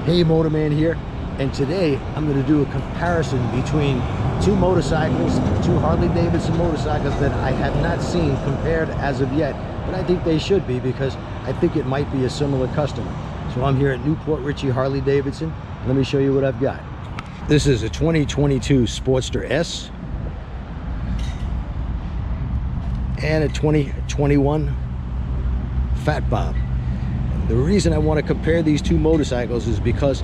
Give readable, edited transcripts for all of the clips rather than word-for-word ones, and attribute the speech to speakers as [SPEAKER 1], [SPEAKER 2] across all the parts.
[SPEAKER 1] Hey, Motorman here, and today I'm going to do a comparison between two motorcycles, two Harley Davidson motorcycles that I have not seen compared as of yet, but I think they should be because I think it might be a similar customer. So I'm here at Newport Richey Harley Davidson. Let me show you what I've got. This is a 2022 Sportster S and a 2021 Fat Bob. The reason I want to compare these two motorcycles is because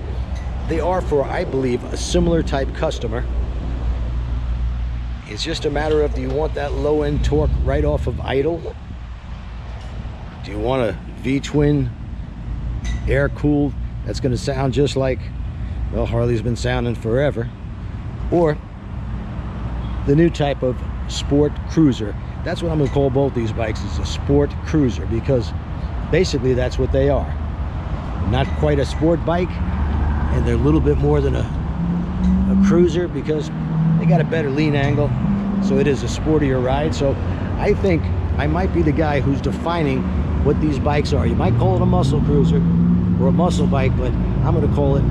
[SPEAKER 1] they are, for I believe, a similar type customer. It's just a matter of, do you want that low-end torque right off of idle? Do you want a V-twin air-cooled that's going to sound just like, well, Harley's been sounding forever? Or the new type of sport cruiser? That's what I'm going to call both these bikes, is a sport cruiser, because basically that's what they are. Not quite a sport bike, and they're a little bit more than a cruiser because they got a better lean angle, so it is a sportier ride. So I think I might be the guy who's defining what these bikes are. You might call it a muscle cruiser or a muscle bike, but I'm going to call it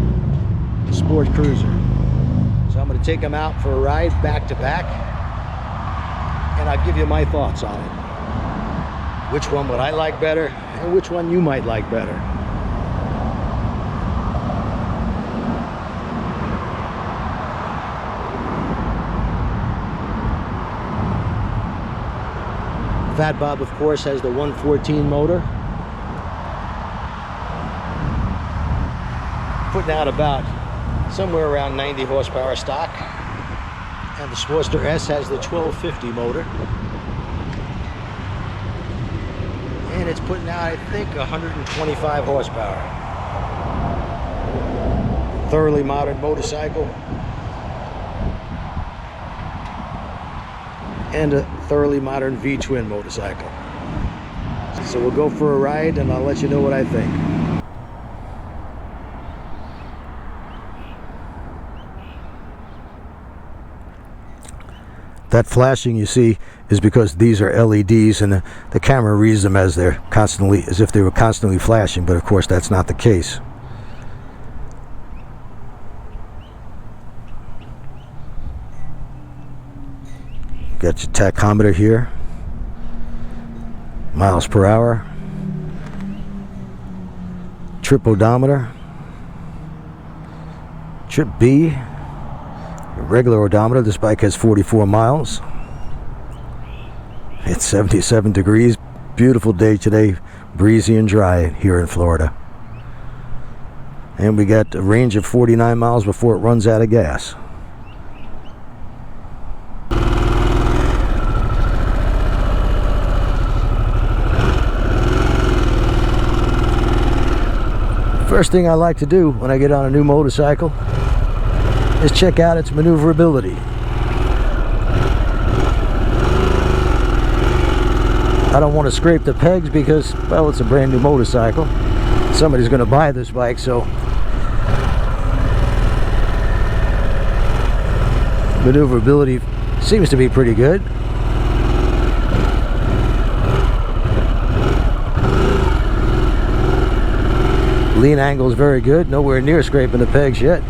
[SPEAKER 1] a sport cruiser. So I'm going to take them out for a ride back to back, and I'll give you my thoughts on it. Which one would I like better, and which one you might like better. Fat Bob, of course, has the 114 motor, putting out about somewhere around 90 horsepower stock, and the Sportster S has the 1250 motor, and it's putting out, I think, 125 horsepower. Thoroughly modern motorcycle, and a thoroughly modern V-twin motorcycle. So we'll go for a ride and I'll let you know what I think. That flashing you see is because these are LEDs, and the camera reads them as they're constantly, as if they were constantly flashing, but of course that's not the case. Got your tachometer here, miles per hour, trip odometer, trip B, regular odometer. This bike has 44 miles. It's 77 degrees. Beautiful day today, breezy and dry here in Florida. And we got a range of 49 miles before it runs out of gas. First thing I like to do when I get on a new motorcycle is check out its maneuverability. I don't want to scrape the pegs because, well, it's a brand new motorcycle. Somebody's going to buy this bike, so maneuverability seems to be pretty good. Lean angle is very good, nowhere near scraping the pegs yet.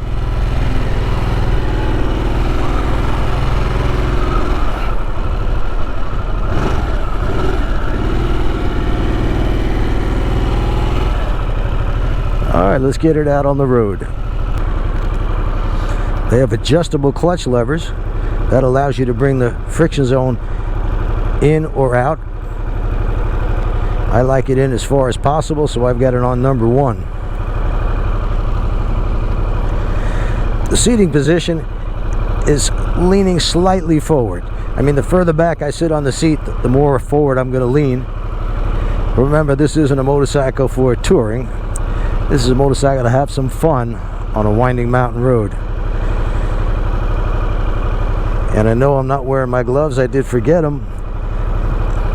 [SPEAKER 1] Alright, let's get it out on the road. They have adjustable clutch levers that allows you to bring the friction zone in or out. I like it in as far as possible, so I've got it on number 1. The seating position is leaning slightly forward. I mean, the further back I sit on the seat, the more forward I'm going to lean. Remember, this isn't a motorcycle for touring. This is a motorcycle to have some fun on a winding mountain road. And I know I'm not wearing my gloves. I did forget them.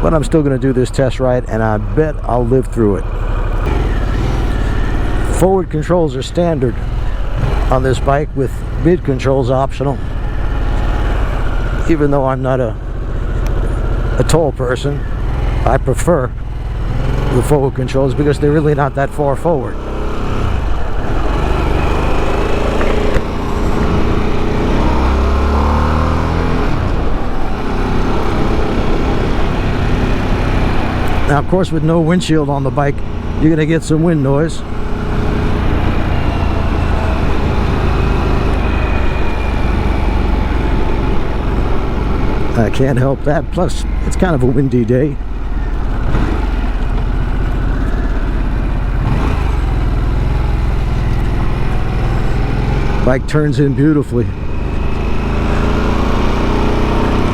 [SPEAKER 1] But I'm still going to do this test ride, and I bet I'll live through it. Forward controls are standard on this bike, with mid controls optional. Even though I'm not a tall person, I prefer the forward controls because they're really not that far forward. Now, of course, with no windshield on the bike, you're gonna get some wind noise. I can't help that. Plus, it's kind of a windy day. Bike turns in beautifully.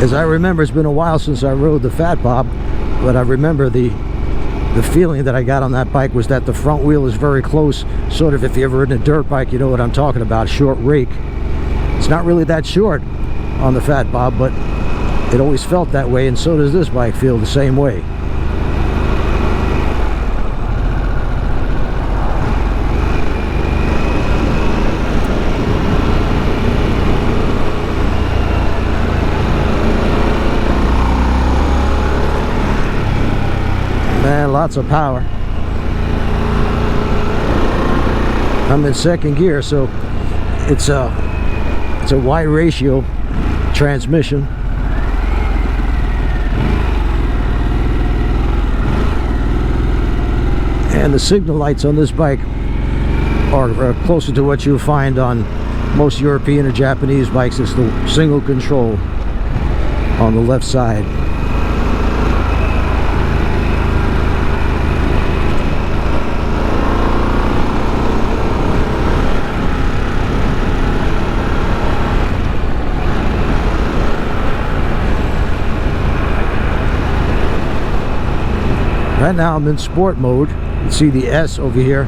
[SPEAKER 1] As I remember, it's been a while since I rode the Fat Bob, but I remember the feeling that I got on that bike was that the front wheel is very close. Sort of, if you ever ridden a dirt bike, you know what I'm talking about, short rake. It's not really that short on the Fat Bob, but it always felt that way, and so does this bike feel the same way. Man, lots of power. I'm in second gear, so it's a wide ratio transmission. And the signal lights on this bike are closer to what you'll find on most European or Japanese bikes. It's the single control on the left side. Right now I'm in sport mode. You see the S over here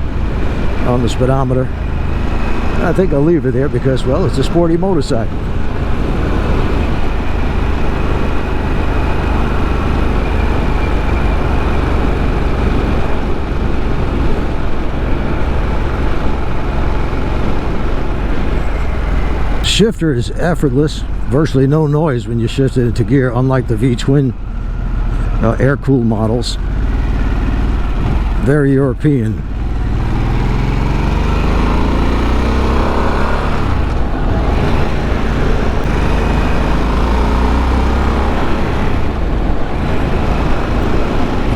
[SPEAKER 1] on the speedometer. I think I'll leave it there because, well, it's a sporty motorcycle. Shifter is effortless, virtually no noise when you shift it into gear, unlike the V-twin air-cooled models. Very European.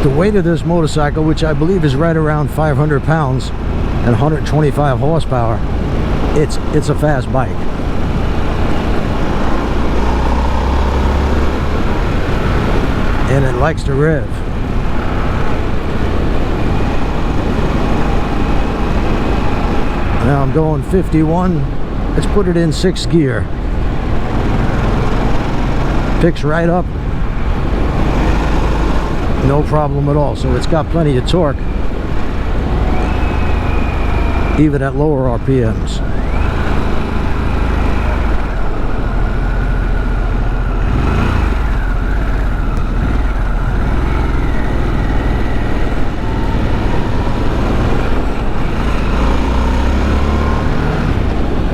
[SPEAKER 1] The weight of this motorcycle, which I believe is right around 500 pounds and 125 horsepower, it's a fast bike. And it likes to rev. Now I'm going 51. Let's put it in 6th gear. Picks right up. No problem at all. So it's got plenty of torque, even at lower RPMs.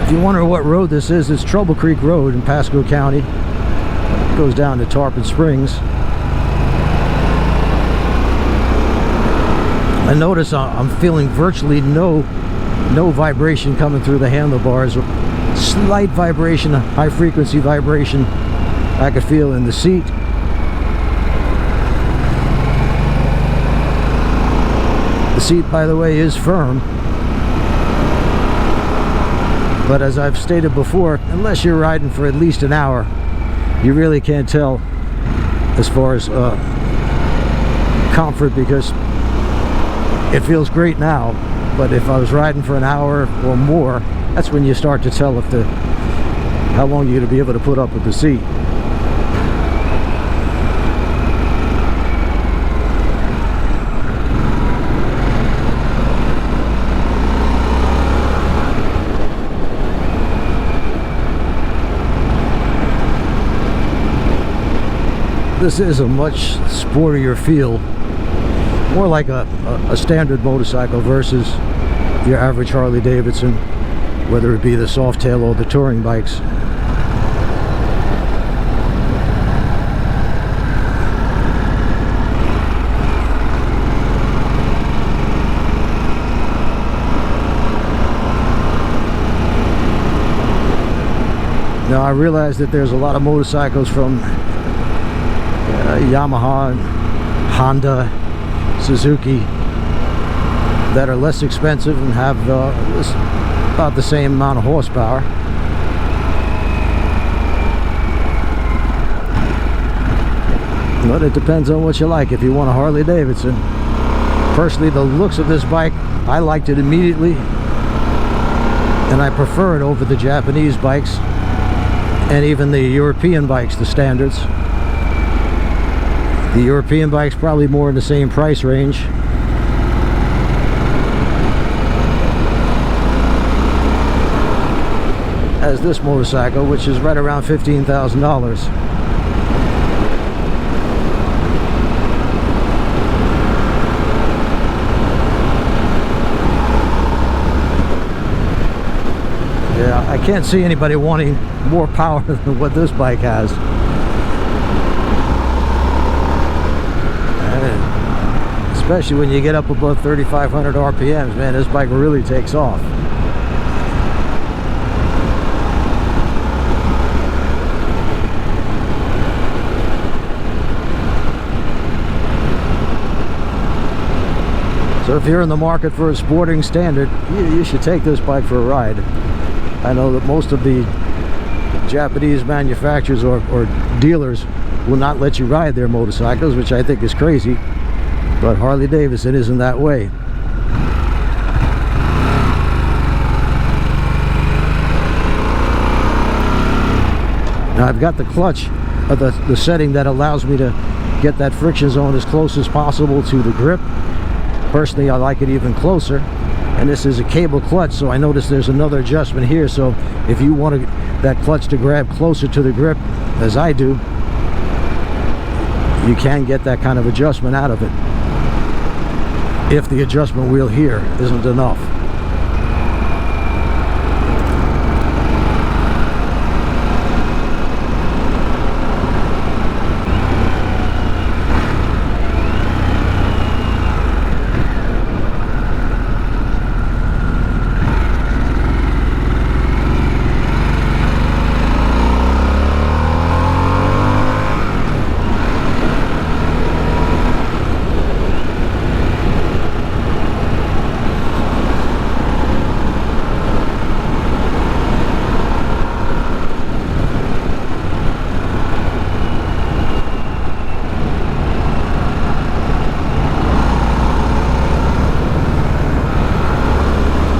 [SPEAKER 1] If you wonder what road this is, it's Trouble Creek Road in Pasco County. It goes down to Tarpon Springs. I notice I'm feeling virtually no vibration coming through the handlebars. Slight vibration, high frequency vibration I could feel in the seat. The seat, by the way, is firm. But as I've stated before, unless you're riding for at least an hour, you really can't tell as far as comfort, because it feels great now. But if I was riding for an hour or more, that's when you start to tell if how long you're going to be able to put up with the seat. This is a much sportier feel, more like a standard motorcycle versus your average Harley Davidson, whether it be the Softail or the touring bikes. Now I realize that there's a lot of motorcycles from Yamaha, Honda, Suzuki that are less expensive and have about the same amount of horsepower. But it depends on what you like. If you want a Harley Davidson, personally, the looks of this bike, I liked it immediately, and I prefer it over the Japanese bikes and even the European bikes, the standards. The European bikes probably more in the same price range. As this motorcycle, which is right around $15,000. Yeah, I can't see anybody wanting more power than what this bike has. And especially when you get up above 3,500 RPMs, man, this bike really takes off. So if you're in the market for a sporting standard, you should take this bike for a ride. I know that most of the Japanese manufacturers or dealers will not let you ride their motorcycles, which I think is crazy, but Harley Davidson isn't that way. Now I've got the clutch, the setting that allows me to get that friction zone as close as possible to the grip. Personally, I like it even closer, and this is a cable clutch, so I notice there's another adjustment here. So if you want that clutch to grab closer to the grip, as I do, you can get that kind of adjustment out of it if the adjustment wheel here isn't enough.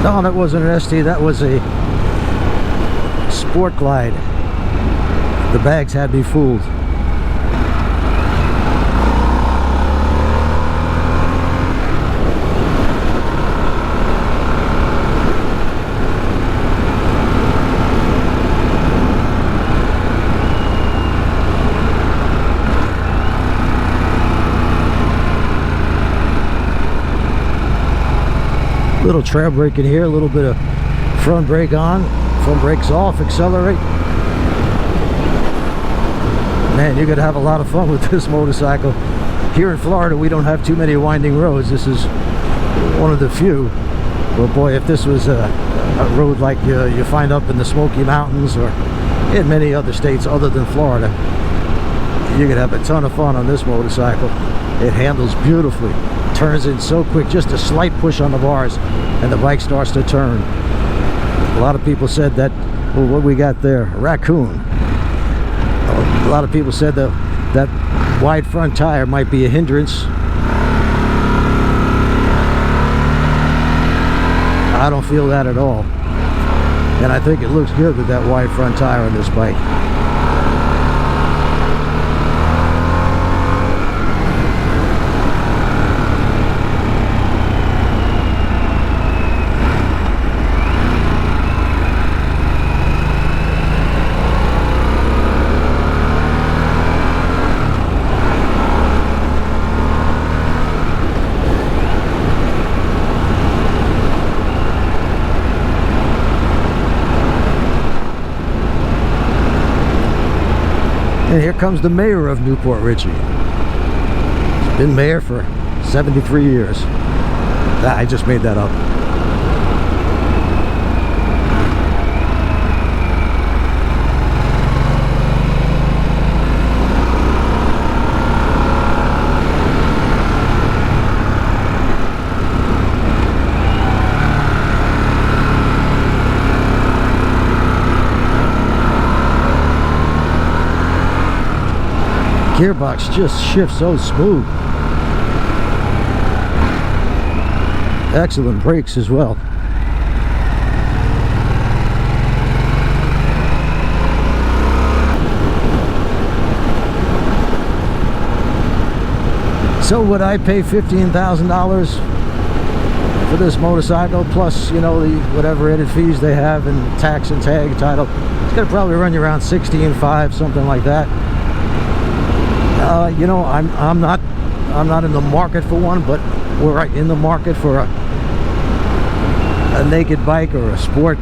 [SPEAKER 1] No, that wasn't an ST, that was a Sport Glide. The bags had me fooled. Little trail brake in here, a little bit of front brake on, front brakes off, accelerate. Man, you're gonna have a lot of fun with this motorcycle. Here in Florida, we don't have too many winding roads. This is one of the few. But boy, if this was a road like you find up in the Smoky Mountains or in many other states other than Florida, you could have a ton of fun on this motorcycle. It handles beautifully. Turns in so quick, just a slight push on the bars and the bike starts to turn. A lot of people said that, well, what we got there, a raccoon. A lot of people said that that wide front tire might be a hindrance. I don't feel that at all, and I think it looks good with that wide front tire on this bike. And here comes the mayor of Newport Richey. He's been mayor for 73 years. I just made that up. Gearbox just shifts so smooth. Excellent brakes as well. So would I pay $15,000 for this motorcycle, plus, you know, the whatever added fees they have and tax and tag title? It's gonna probably run you around $16,500, something like that. You know, I'm not in the market for one, but we're right in the market for a naked bike or a sport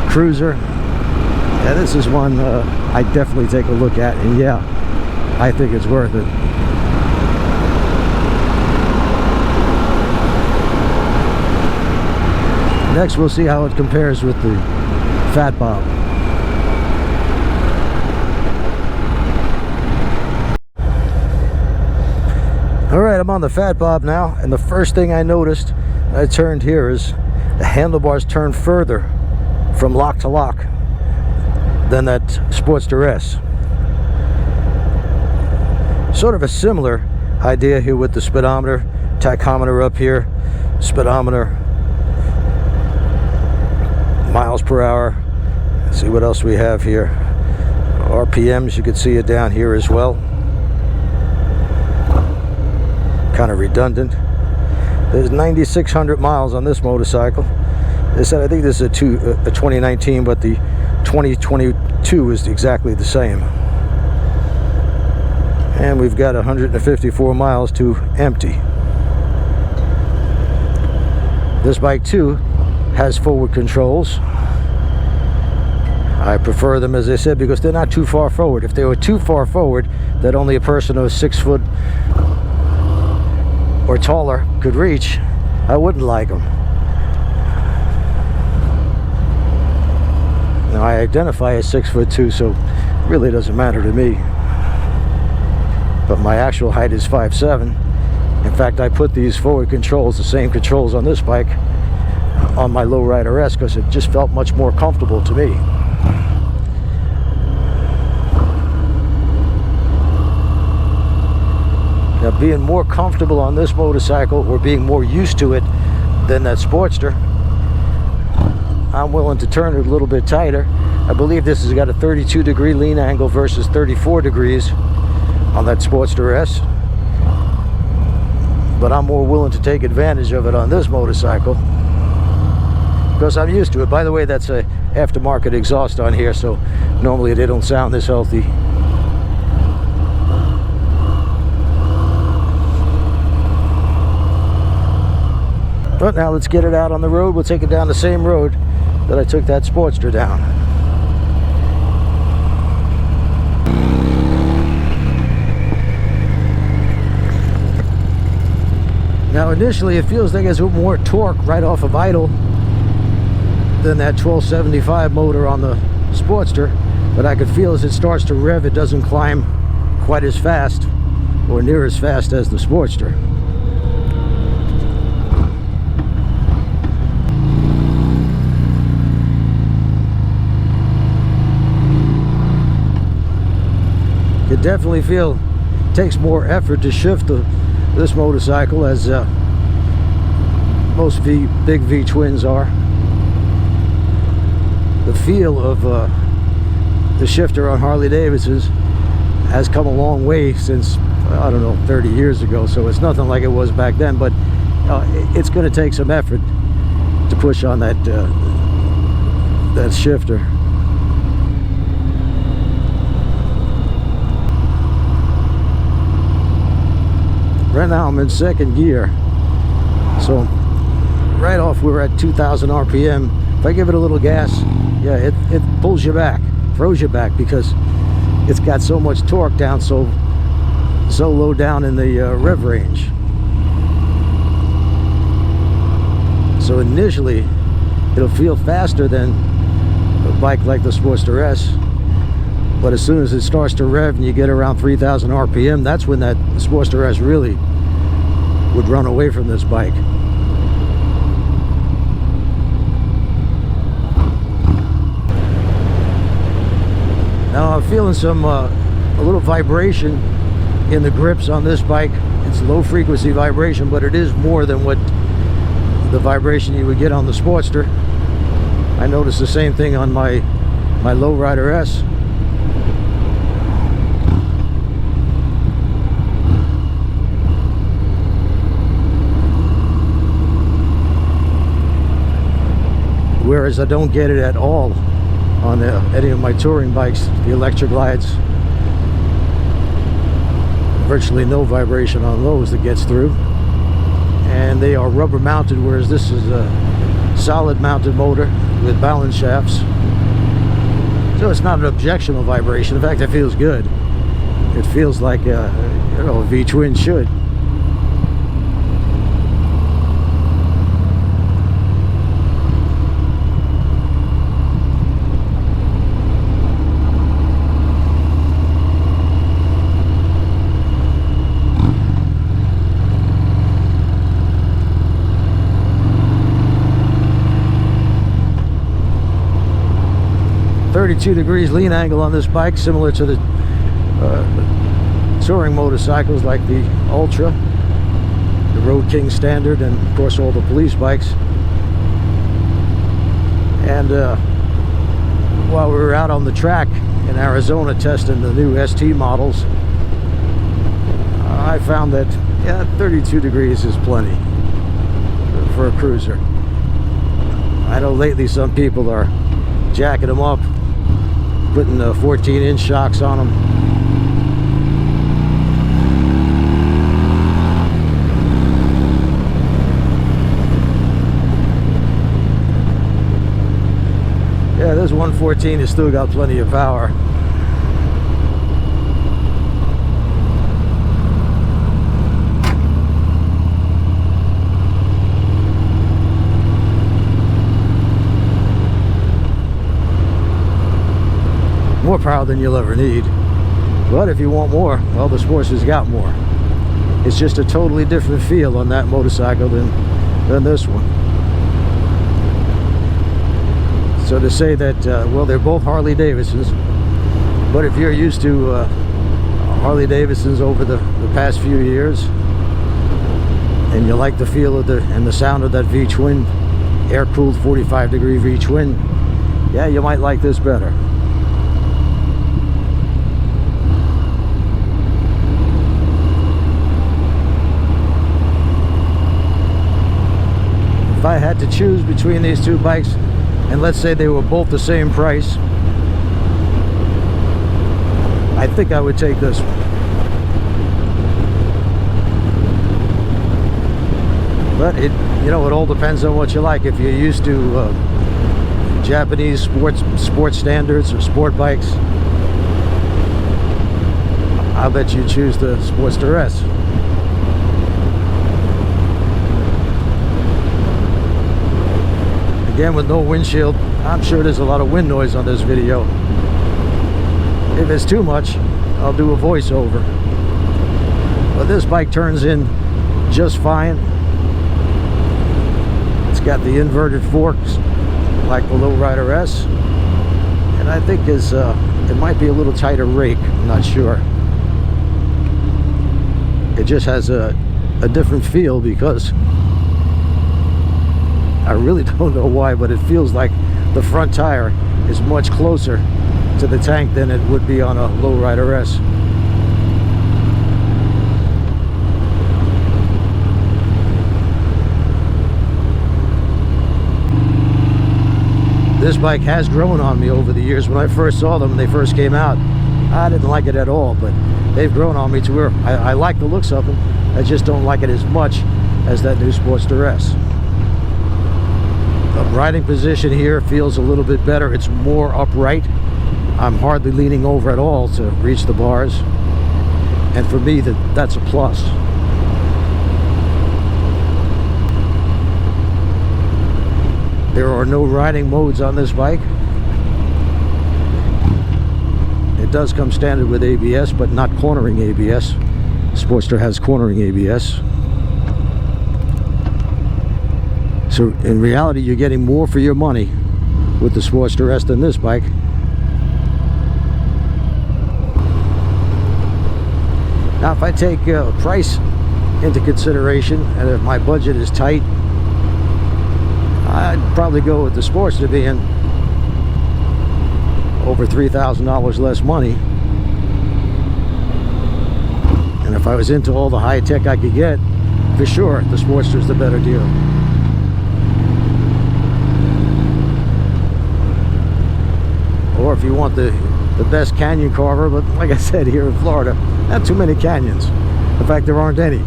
[SPEAKER 1] cruiser. Yeah, this is one I definitely take a look at, and yeah, I think it's worth it. Next, we'll see how it compares with the Fat Bob. Alright, I'm on the Fat Bob now, and the first thing I noticed when I turned here is the handlebars turn further from lock to lock than that Sportster S. Sort of a similar idea here with the speedometer, tachometer up here, speedometer, miles per hour. Let's see what else we have here. RPMs, you can see it down here as well. Kind of redundant. There's 9,600 miles on this motorcycle. They said I think this is a 2019, but the 2022 is exactly the same. And we've got 154 miles to empty. This bike too has forward controls. I prefer them, as I said, because they're not too far forward. If they were too far forward that only a person who's 6 foot or taller could reach, I wouldn't like them. Now I identify as 6'2", so it really doesn't matter to me. But my actual height is 5'7". In fact, I put these forward controls, the same controls on this bike, on my Lowrider S, because it just felt much more comfortable to me. Now, being more comfortable on this motorcycle, or being more used to it than that Sportster, I'm willing to turn it a little bit tighter. I believe this has got a 32-degree lean angle versus 34 degrees on that Sportster S. But I'm more willing to take advantage of it on this motorcycle because I'm used to it. By the way, that's a aftermarket exhaust on here, so normally they don't sound this healthy. But now let's get it out on the road. We'll take it down the same road that I took that Sportster down. Now initially it feels like it's more torque right off of idle than that 1275 motor on the Sportster, but I could feel as it starts to rev, it doesn't climb quite as fast or near as fast as the Sportster. You definitely feel it takes more effort to shift this motorcycle, as most big V twins are. The feel of the shifter on Harley Davidson's has come a long way since, I don't know, 30 years ago, so it's nothing like it was back then, but it's going to take some effort to push on that that shifter. Right now I'm in second gear, so right off we're at 2,000 RPM. If I give it a little gas, yeah, it pulls you back, throws you back, because it's got so much torque down so low down in the rev range. So initially it'll feel faster than a bike like the Sportster S, but as soon as it starts to rev and you get around 3,000 RPM, that's when that Sportster S really would run away from this bike. Now I'm feeling some a little vibration in the grips on this bike. It's low frequency vibration, but it is more than what the vibration you would get on the Sportster. I noticed the same thing on my Lowrider S. Whereas I don't get it at all on any of my touring bikes, the electric glides. Virtually no vibration on those that gets through. And they are rubber mounted, whereas this is a solid mounted motor with balance shafts. So it's not an objectionable vibration. In fact, it feels good. It feels like a V-twin should. .32 lean angle on this bike, similar to the touring motorcycles like the Ultra, the Road King Standard, and of course all the police bikes. And while we were out on the track in Arizona testing the new ST models, I found that 32 degrees is plenty for a cruiser. I know lately some people are jacking them up, putting 14-inch shocks on them. Yeah, this 114 has still got plenty of power. More power than you'll ever need, but if you want more, well, the Sportster's got more. It's just a totally different feel on that motorcycle than this one. So to say that well, they're both Harley Davidsons, but if you're used to Harley Davidsons over the past few years and you like the feel of and the sound of that V-twin, air-cooled 45-degree V-twin, yeah, you might like this better. If I had to choose between these two bikes, and let's say they were both the same price, I think I would take this one. But it all depends on what you like. If you're used to Japanese sports standards or sport bikes, I'll bet you choose the Sportster S. Again, with no windshield, I'm sure there's a lot of wind noise on this video. If it's too much, I'll do a voiceover. But this bike turns in just fine. It's got the inverted forks like the Lowrider S, and I think it might be a little tighter rake. I'm not sure. It just has a different feel, because I really don't know why, but it feels like the front tire is much closer to the tank than it would be on a Lowrider S. This bike has grown on me over the years. When I first saw them, when they first came out, I didn't like it at all, but they've grown on me to where I like the looks of them. I just don't like it as much as that new Sportster S. The riding position here feels a little bit better. It's more upright. I'm hardly leaning over at all to reach the bars, and for me that's a plus. There are no riding modes on this bike. It does come standard with ABS, but not cornering ABS. Sportster has cornering ABS. So in reality, you're getting more for your money with the Sportster S than this bike. Now if I take price into consideration, and if my budget is tight, I'd probably go with the Sportster being over $3,000 less money. And if I was into all the high tech I could get, for sure the Sportster's the better deal. Or if you want the best canyon carver, but like I said, here in Florida, not too many canyons. In fact, there aren't any.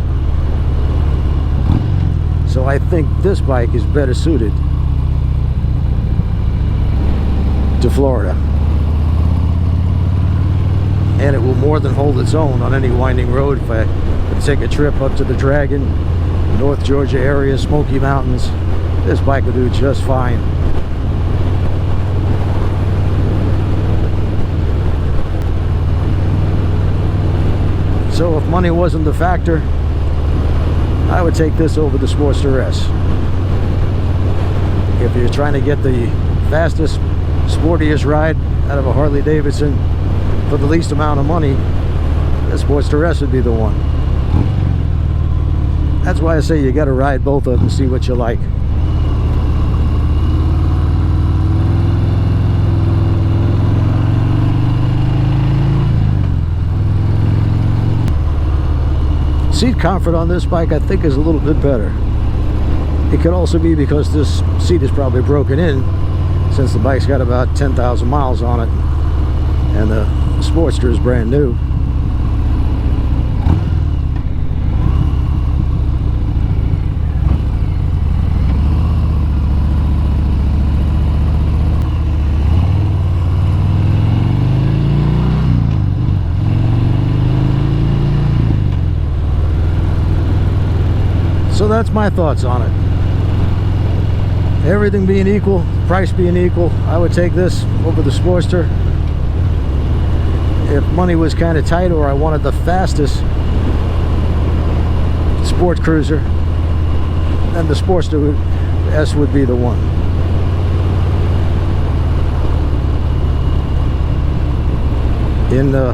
[SPEAKER 1] So I think this bike is better suited to Florida. And it will more than hold its own on any winding road. If I take a trip up to the Dragon, North Georgia area, Smoky Mountains, this bike will do just fine. So if money wasn't the factor, I would take this over the Sportster S. If you're trying to get the fastest, sportiest ride out of a Harley Davidson for the least amount of money, the Sportster S would be the one. That's why I say you got to ride both of them and see what you like. Seat comfort on this bike I think is a little bit better. It could also be because this seat is probably broken in, since the bike's got about 10,000 miles on it and the Sportster is brand new. So that's my thoughts on it. Everything being equal, price being equal, I would take this over the Sportster. If money was kind of tight or I wanted the fastest sport cruiser, then the Sportster S would be the one. In I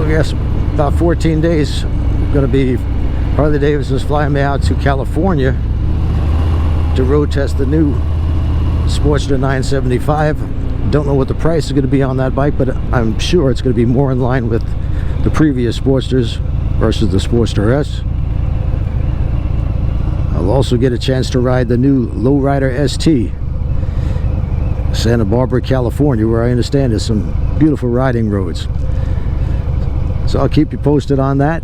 [SPEAKER 1] guess about 14 days, I'm going to be Harley Davidson's flying me out to California to road test the new Sportster 975. Don't know what the price is going to be on that bike, but I'm sure it's going to be more in line with the previous Sportsters versus the Sportster S. I'll also get a chance to ride the new Lowrider ST, Santa Barbara, California, where I understand there's some beautiful riding roads. So I'll keep you posted on that.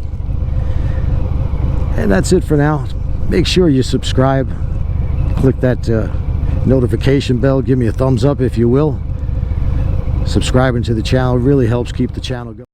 [SPEAKER 1] And that's it for now. Make sure you subscribe, click that notification bell, give me a thumbs up if you will. Subscribing to the channel really helps keep the channel going.